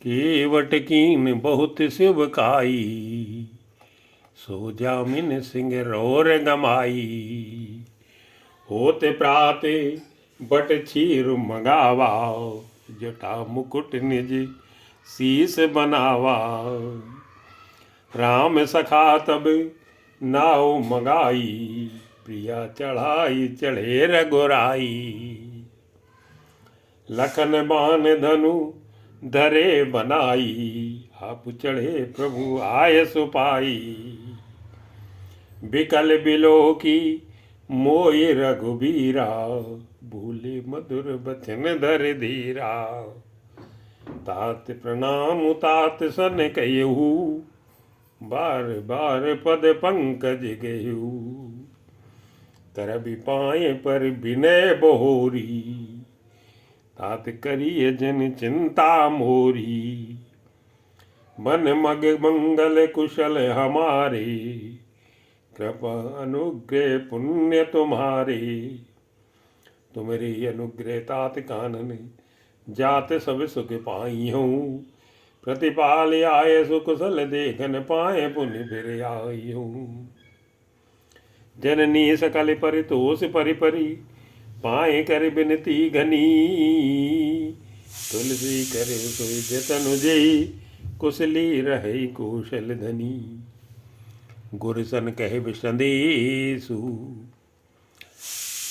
केवट कीन बहुत शिव खाई, सो जामिन सिंह रोर गमाई। होते प्राते बट छीर मंगावा, जटा मुकुट निज शीस बनावा। राम सखा तब नाव मंगाई, प्रिया चढ़ाई चढ़े रघुराई। लखन बान धनु धरे बनाई, आप चढ़े प्रभु आय सुपाई। बिकल बिलो की मोय रघुबीरा, भूले मधुर बचन धर धीरा। तात प्रणाम तात सन कहू, बार बार पद पंकज गयू। करबि पाए पर विनय बहोरी, तात करिय जन चिंता मोरी। मन मग मंगल कुशल हमारे, कृपा अनुग्रह पुण्य तुम्हारे। तुम्हारी अनुग्रह तात कानन, जात सब सुख पाई हूँ। प्रतिपाल आय सुकुशल देखन, पाए पुण्य फिर आई हूँ। जननी सकल परितोष परिपरी, पाए कर बिनती घनी। तुलसी करे सोई जतन जेई, कुशली रहे कौशल धनी। गुरसन कहे विसंदेशु,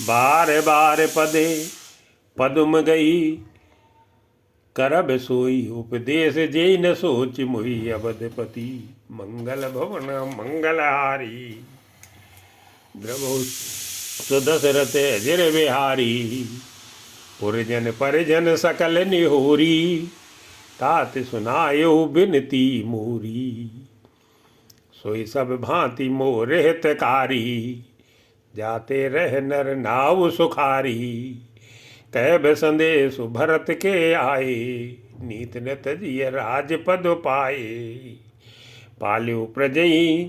बार बार पदे पदुम गई। करब सोई उपदेश जेई न सोच मोहि। अवधपति मंगल भवन मंगलहारी, प्रभु सुदशरथ अजर बिहारी। पुरजन परिजन सकल निहोरी, तात सुनायो बिनती मोरी। सोई सब भांति मोर हितकारी, जाते रह नर नाव सुखारी। कह संदेश भरत के आए, नीत न तजिय राजपद पाए। पाल्यो प्रजई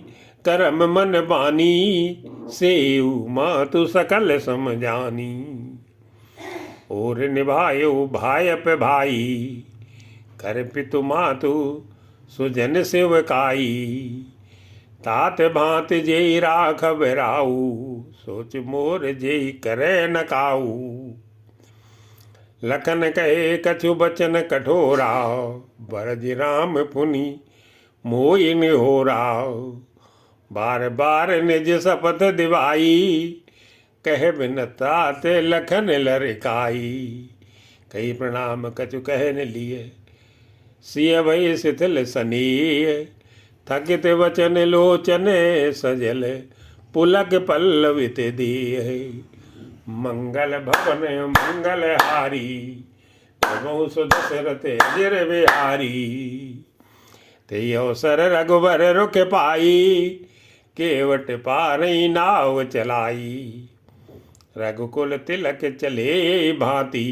करम मन बानी, सेऊ मातु सकल समझानी। और निभायो भाय पे भाई, कर पितु मातु सुजन सेवकाई। तात भांत जेई राखब राऊ, सोच मोर जेई करे न काऊ। लखन कहे कछु बचन कठोरा, भरज राम पुनि मोहि निहोरा। बार बार निज शपथ दिवाई, कहे बिन तात लखन लरिकाई। कही प्रणाम कछु कह न लिए, सिय भई शिथिल सनीय। थकित वचन लोचन सजल, पुलक पल्लवित दिए। मंगल भवन मंगलहारी, प्रभु सुदशरथ अजर बिहारी। ते अवसर रघुबर रुख पाई, केवट पारई नाव चलाई। रघुकुल तिलक चले भांति,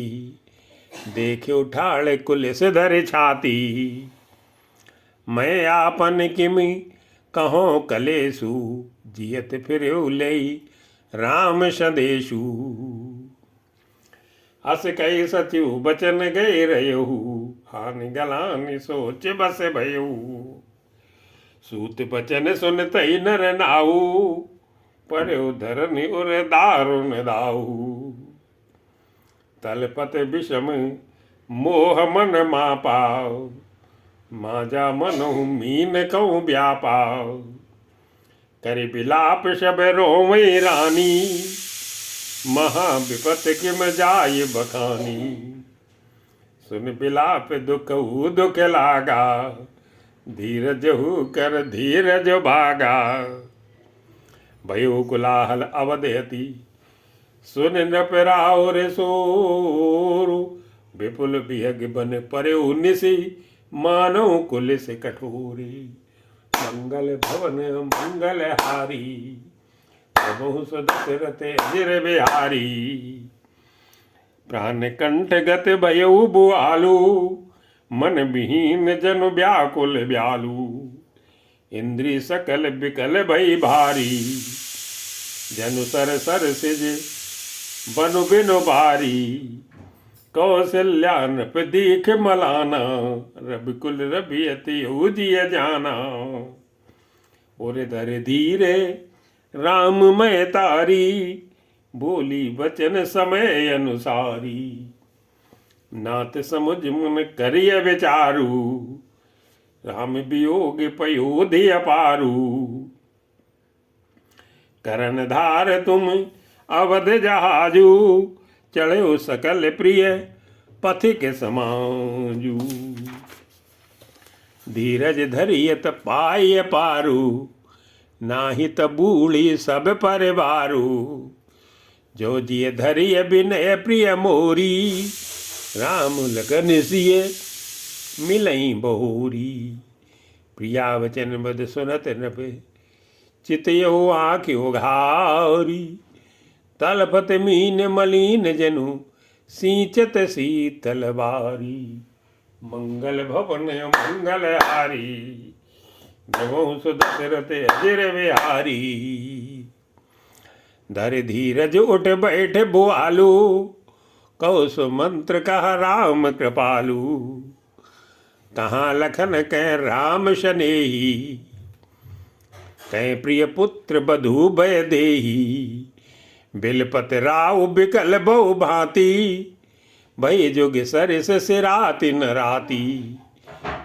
देखे उठाड़ कुलिस धर छाती। मैं आपन किमि कहो कलेसु, जियत फिर लई राम संदेशु। अस कई सचिव बचन गए रहू, हानि गलानि सोच बस भयऊ। सूत बचन सुन तई नर नाऊ, पर्यो धरनि उर दारुण दाऊ। तलपत विषम मोह मन मापाव, माजा मनहु मीन कहूँ व्यापाव। करि बिलाप शब रोवै रानी, महाविपत किम जाय बखानी। सुन बिलाप दुखऊ दुख लागा, धीरजहु कर धीरज भागा। भयो कुलाहल अवधयति, सुन नृप राउर सोरु। विपुल बिहग बन पर्यो निसि, मानव कुलिस कठोरी। मंगल भवन मंगलहारी, प्रभु सुदशरथ अजर बिहारी। प्राण कंठ गत भयऊ बुआलू, मन विहीन जन व्याकुल ब्यालू। इंद्री सकल बिकल भई भारी, जनु सर सर सिज बनु बिनु भारी। कौशल्या नृप दीख मलाना, रविकुल रवियति उजिय जाना। और धर धीरे राम मैं तारी, बोली वचन समय अनुसारी। नाथ समुझ मन करिय विचारू, राम वियोग पयोधि अपारू। करन धार तुम अवध जहाजू, चढ़ो सकल प्रिय पथिक समाजू। धीरज धरियत पाय पारू, नाही त बूढ़ी सब परिवारू। जो जिय धरिय विनय प्रिय मोरी, राम लगन सिय मिलई बहुरी। प्रिया वचन बद सुनत नृप, चितयो आँखियो घारी। तलपत मीन मलिन जनु, सींचत शीतल बारी। मंगल भवन मंगल हारी, जगों सुदशरथ अजर बिहारी। धर धीरज उठ बैठ बुआलू, कहो सो मंत्र कहा राम कृपालू। कहाँ लखन कह राम शनेही, कह प्रिय पुत्र बधू भय देही। बिलपत राव बिकल बहु भांति, भय जुग सरिस सिराति न राती।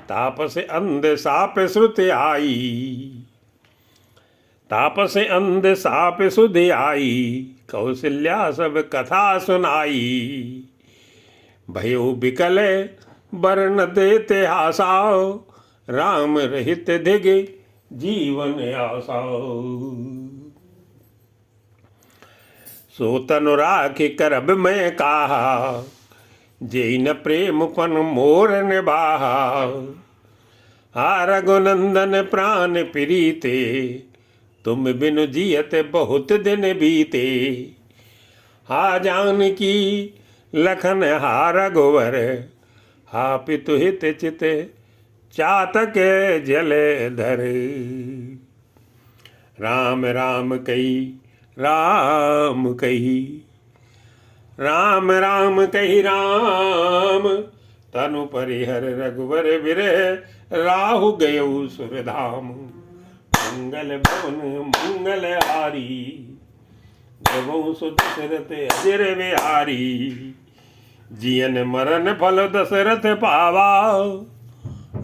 तापस अंध साप श्रुत आई, तापस अंध साप सुध आई। कौशल्या सब कथा सुनाई, भयो बिकल बरन देते आसाओ। राम रहित धिग जीवन आसा। सो तनु राखि करब मैं काहा, जेई न प्रेम पन मोर निबाहा। हा रघुनंदन प्राण प्रीते, तुम बिनु जियत बहुत दिन बीते। हा जानकी लखन हा रघुवर, हा पितु हित चित चातक जले धर। राम राम कही राम कही, राम राम कही राम। तनु परिहर रघुवर विरह, राहु गयो सुरधाम। मंगल भवन मंगल हारी, जगों सुदशरथ अजर बिहारी। जियन मरण फल दशरथ पावा,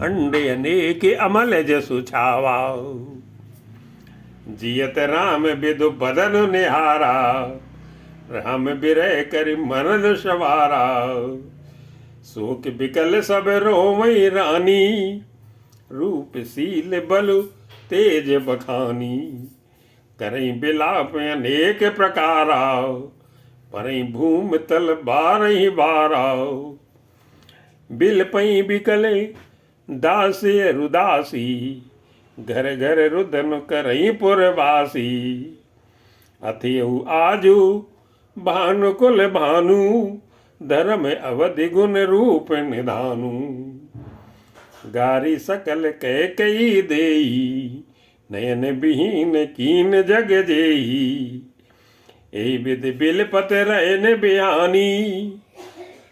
अंडे अनेक अमल जसु छावा। जियत राम बिदु बदन निहारा, राम बिरह कर मरण सवारा। शोक बिकल सब रोमई रानी, रूप सील बलु तेज बखानी। करई बिलाप अनेक प्रकारा, परई भूम तल बारही बारा। बिल पई बिकले दासी रुदासी, घर घर रुदन करई पुरवासी। अथियु आजू भानुकुल भानु, धर्म अवधि गुण रूप निधानु। गारी सकल कह कई देई, नयन विहीन कीन जग जेई। ए विद बिलपत रहन बिहानी,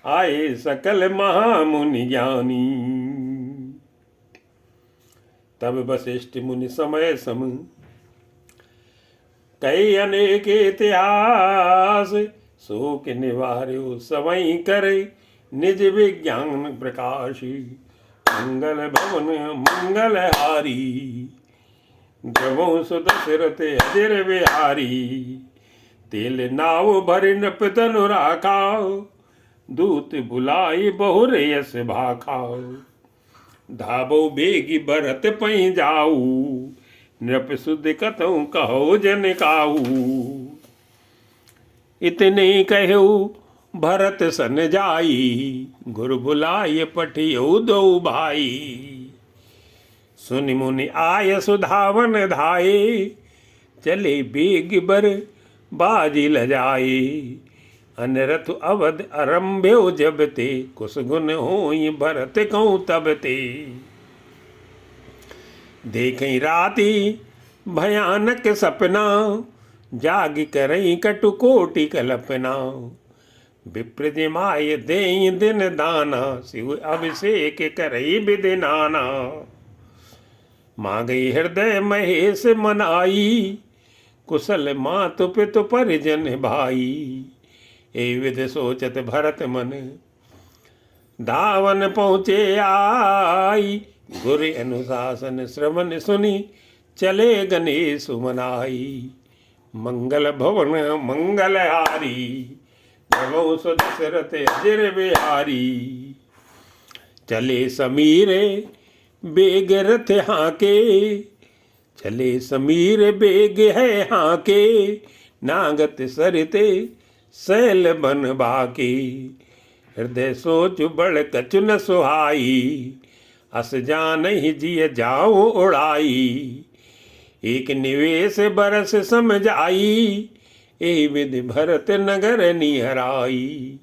आए सकल महामुनि ज्ञानी। तब वशिष्ठ मुनि समय सम, कई अनेक इतिहास। शोक निवार्यो सवई करे, निज विज्ञान प्रकाशी। मंगल भवन मंगल हारी, जबों सुदशरथ अजर बिहारी। तेल नाव भरि नृप तनु राखाओ, दूत बुलाई बहुर यस भाखाओ। धाबो बेगी भरत पई जाऊ, नृप सुध कतहु कहो जन काहू। इतने कहु भरत सन जाई, गुरु बुलाय पठियो दो भाई। सुनि मुनि आय सुधावन धाये, चले बेग बर बाजी लजाए। अनरथ अवध आरंभ्यो जब ते, कुस गुन होई भरत कहूँ तब ते। देखई राति भयानक सपना, जाग करई कटु कोटि कल्पना। विप्रजिमाय देई दिन दाना, शिव अभिषेक करई विधि नाना। मांगई हृदय महेश मनाई, कुशल मातु पितु परिजन भाई। ए विध सोचत भरत मन, धावन पहुँचे आई। गुरु अनुशासन श्रवण सुनी, चले गणेश मनाई। मंगल भवन मंगल हारी, नमो सुदशरथ अजिर बिहारी। चले समीरे बेग रथ हाके, चले समीर बेग है हाके। नागत सरिते सैल बन बाके, हृदय सोच बड़ कछु न सुहाई। अस जान ही जिय जाऊं उड़ाई, एक निवेश बरस समझ आई। ए विधि भरत नगर निहराई,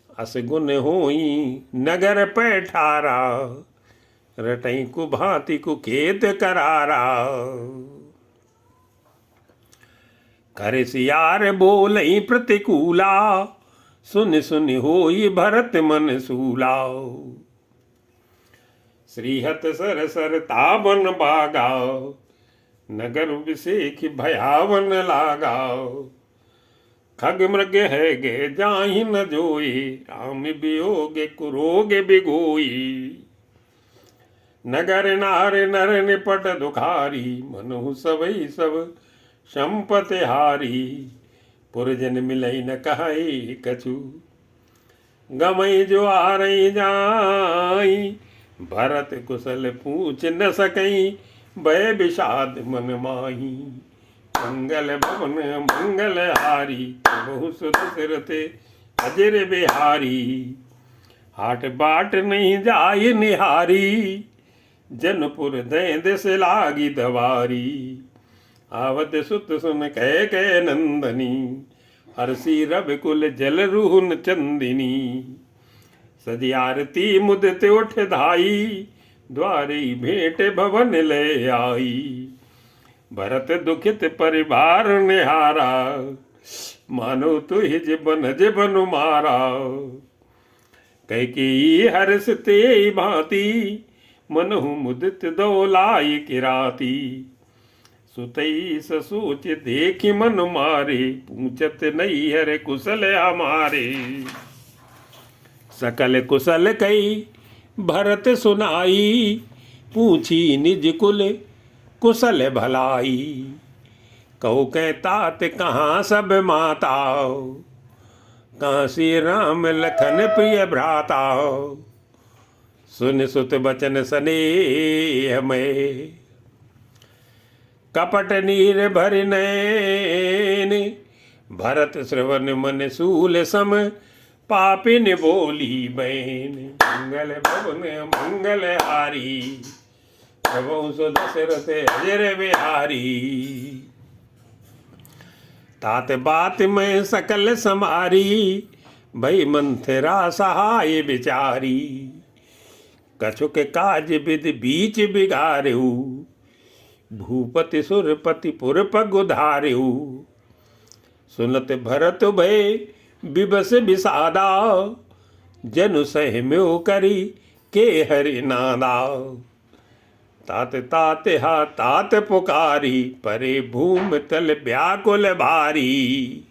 अस गुण होई नगर पैठारा। रटई कु भांति कु खेत करारा, कर सियार बोलई प्रतिकूला। सुन सुन होई भरत मन सूला, श्रीहत सर सर ताबन बागा। नगर विषेख भयावन लागा, खग मृग है गे जाहि न जोई। राम वियोगे कुरोगे बिगोई, नगर नार नर निपट दुखारी। मनु सबई सब संपति हारी, पुरजन मिलई न कहई कछु। गमई जो आरई जाई, भरत कुशल पूछ न सकई। भय विषाद मन माही, मंगल भवन मंगल हारी। बहु सुदशरथ अजिर बिहारी, हाट बाट नहीं जाय निहारी। जनपुर दय दिस लागी दवारी, आवत सुत सुन कह नंदनी। हरसी रवि कुल जल रूहन चंदिनी, सजी आरती मुदत उठ धाई। द्वारी भेंट भवन ले आई, भरत दुखित परिवार निहारा। मानो तुहिज बनज बनु मारा, कैकेयी हर्ष ते भांति। मनहु मुदित दौलाई किराती, सुतई ससोच देखि मन मारे। पूछत नहीं हर कुशल हमारे, सकल कुशल कई भरत सुनाई। पूछी निज कुल कुशल भलाई, कहो कै तात कहाँ सब माता। कहाँ श्री राम लखन प्रिय भ्राता। सुन सुत बचन स्नेह में, कपट नीर भर नैन। भरत श्रवण मन सूल सम, पापिन बोली बैन। मंगल भवन मंगल हारी, प्रभु सुदशरथ अजिर बिहारी। तात बात में सकल समारी, भई मंथरा सहाय बिचारी। कछुक काज विधि बीच बिगारेऊ, भूपति सुरपति पुर पग उधारेऊ। सुनत भरत भय विबस विषादा, जनु सहम्यो करी के हरि नादा। तात तात हा तात पुकारी, परे भूम तल व्याकुल भारी।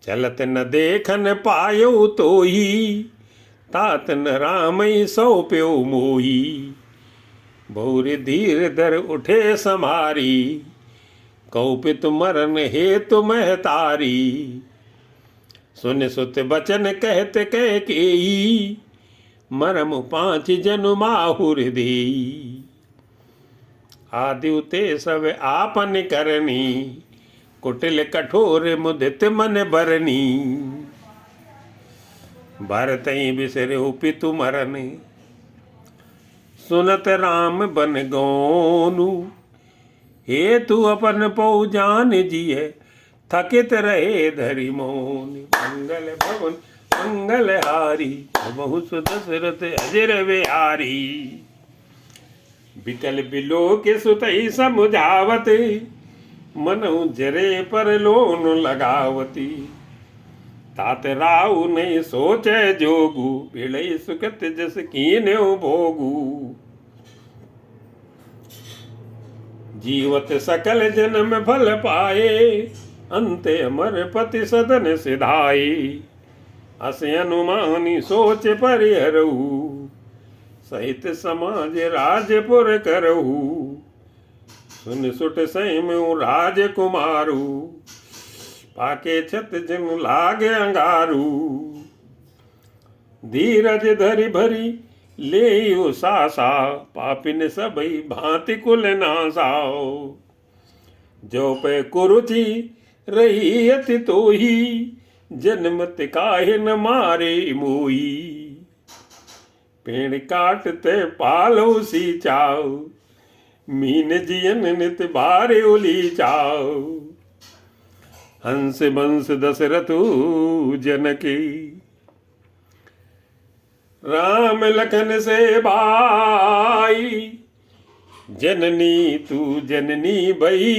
चलत न देखन पायो तोही, तात न रामई सौंप्यो मोही। बहुरी धीर धर उठे समारी, कौपित मरन हेतु महतारी। सुन सुत बचन कहत कह केई, मरम पांच जनु माहुर देई। आदिते सब आपन करनी, कुटिल कठोर मुदित मन बरनी। भरतई बिसरे पितु मरन, सुनत राम बन गौनु। हे तू अपन पौ जान जिय, थकित रहे धरि मौन। मंगल भवन मंगल हारी, बहु सुदशरथ अजिर बिहारी। बिकल बिलो के सुतई समुझावत, मनहु जरे पर लोन लगावती। तात राव नहीं सोचे जोगू, बिड़ई सुकत जस कीन्यो भोगू। जीवत सकल जन्म फल पाए, अंते अमर पति सदन सिधाए। अस अनुमानी सोच परिहरऊ, सहित समाज राजपुर करऊ। सुन सुट सैम्यू राजकुमारू, पाके छत जनु लागे अंगारू। धीरज धरि भरी ले सासा, पापिन सबई भांति कुल नासाओ। जो पे कुरुचि रही अति तोही, जन्मत काहे न मारे मोई। पेड़ काटते पालो सी चाओ, मीन जियन नित बारे उली चाओ। हंस बंस दशरथु जनकी, राम लखन से भाई। जननी तू जननी भई,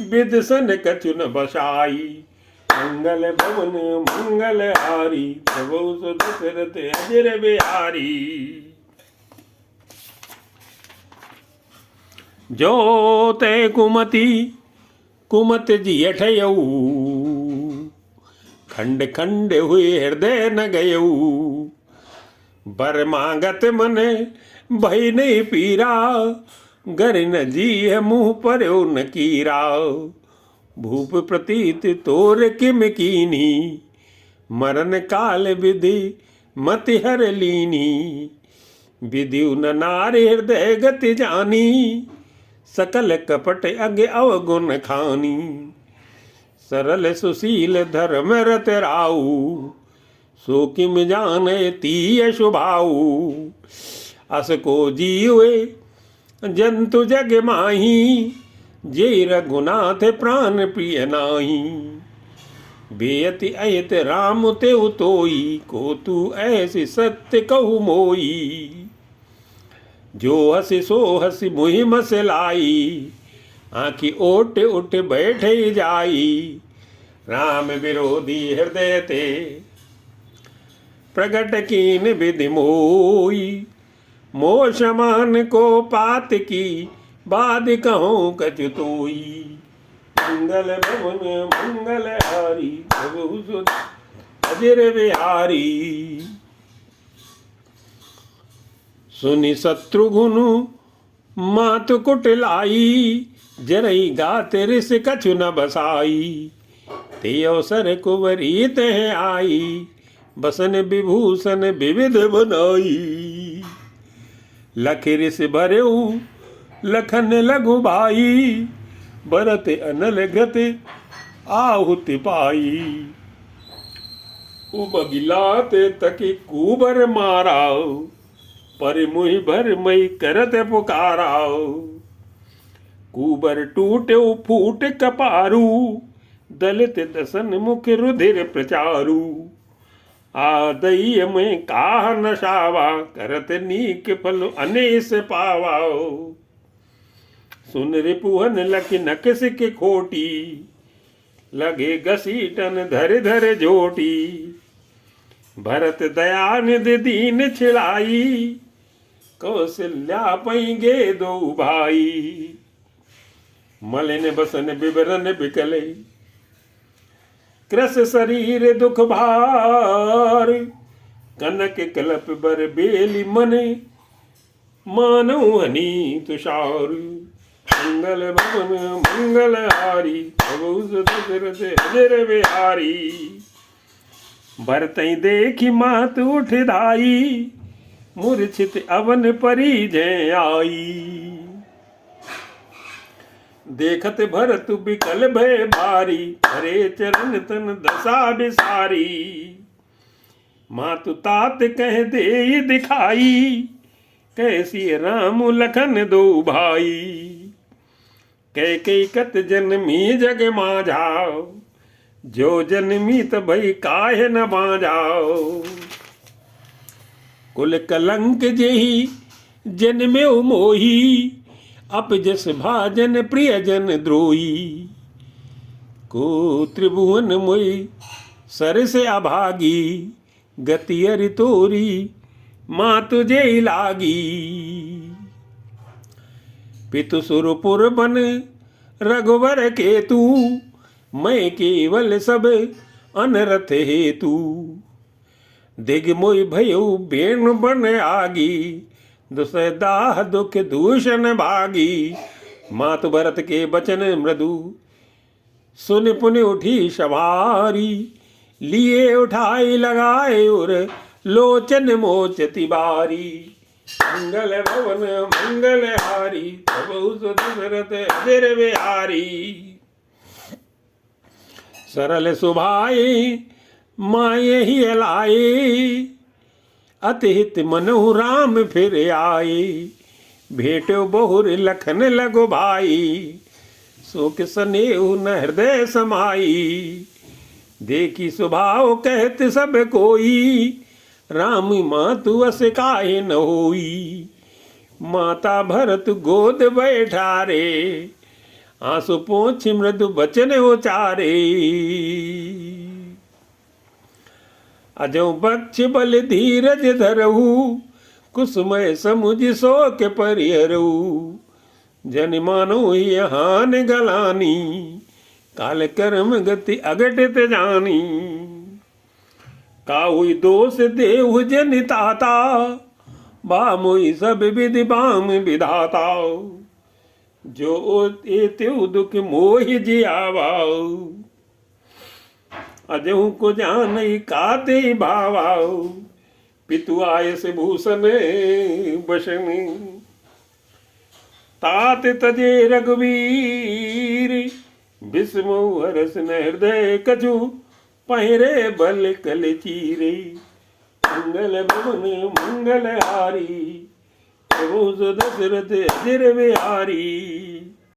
विदसन कछु न बसाई। मंगल भवन मंगल हारी, प्रभु सो दशरथ अजर बिहारी। जो ते कुमति कुमत जियठयऊ, खंड खंड हुए हृदय न गयऊ। बर मांगत मन भई नहीं पीरा, गर न जी मुँह पर न कीरा। भूप प्रतीत तोर किम कीनी, मरण काल विधि मति हर लीनी। विधि न नारी हृदय गति जानी, सकल कपट अगे अवगुण खानी। सरल सुशील धर्म रत राऊ, सो किम जाने तीय शुभाऊ। अस को जीवे जंतु जग माही, जे रघुनाथ प्राण प्रिय नाही। बेअति अयत राम ते उतोई, को तू ऐसी सत्य कहु मोई। जो हसी सो हसी मुहि मसलाई, आँखी ओट उठ बैठे जाई। राम विरोधी हृदय ते, प्रगट कीन विधि मोई। मोह समान को पात की, बाद कहूँ कछु तोई। मंगल भवन मंगल हारी, प्रभु सुत अजर बिहारी। सुनि शत्रुघ्नु मातु कुटिलाई, जरई गात ऋष कछु न बसाई। ते अवसर कुंवरी तह आई, बसन विभूषण विविध बनाई। लख ऋष भरेऊ लखन लघु भाई, भरत अनल गत आहुति पाई। उबगिलात तकी कुबर माराओ, पर मुहि भर मई करत पुकाराओ। कुबर टूटे फूट कपारू, दलित दसन मुख रुधिर प्रचारू। आदय में काह नशावा, करत नीक फल अनेस पावाओ। सुन रिपुहन लख नकस के खोटी, लगे घसीटन धर धर जोटी। भरत दयानिधि दीन छिड़ाई, कौशल्या पैंगे दो भाई। मलिन बसन विवरण बिकले, कृस शरीर दुख भार। कनक कलप बर बेली मने, मानव हनी तुषार। मंगल भवन मंगल हारी, प्रभु दशरथ अजर बिहारी। भरतई देखी मात उठ धाई, मूर्छित अवन परी जय आई। देखत भरत बिकल भय भारी, हरे चरण तन दशा बिसारी। मातु तात कह दे दिखाई, कैसी राम लखन दो भाई। कह कई कत जन्मी जग माझाओ, जो जन्मी तबई काहे न बाजाओ। कुल कलंक जेही जन्मे मोही, अपजस भाजन प्रियजन द्रोही। को त्रिभुवन मोई सर से अभागी गति अरि तोरी माँ तुझे ही लागी। पितु सुरपुर बन रघुवर केतु मैं केवल सब अनरथ हेतु। दिग मोय भयो बेण बन आगी दुसदाह दुख दूषण भागी। मातु भरत के बचन मृदु सुन पुन उठी सवारी। लिए उठाई लगाए और लोचन मोचती बारी। मंगल भवन मंगल हारी प्रभु सुदशरथ अजर बिहारी। सरल सुभाए माये ही लाए अतिहित मनहु राम फिर आए। भेटो बहुर लखन लगो भाई शोक स्नेहु न हृदय समाई। देखी स्वभाव कहत सब कोई राम मातु अस काहे न होई। माता भरत गोद बैठारे आंसू पोंछ मृदु बचन उचारे। अजो बक्ष बल धीरज धरहु कुसुमय समुझ शोक परिहरहु। जन मानो हान गलानी काल कर्म गति अघटित जानी। काहुई दोष देहु जन ताता बामुई सब विधि बाम विधाता। जो एत्यु दुख मोहि जियावाओ अजहु को जानई काते भावाओ। पितु आयस भूषण बसन तात तजे रघुवीर। विस्मो हरस न हृदय कछु पहिरे बल कल चीरे। मंगल भवन मंगल हारी प्रभु दशरथ अजर बिहारी।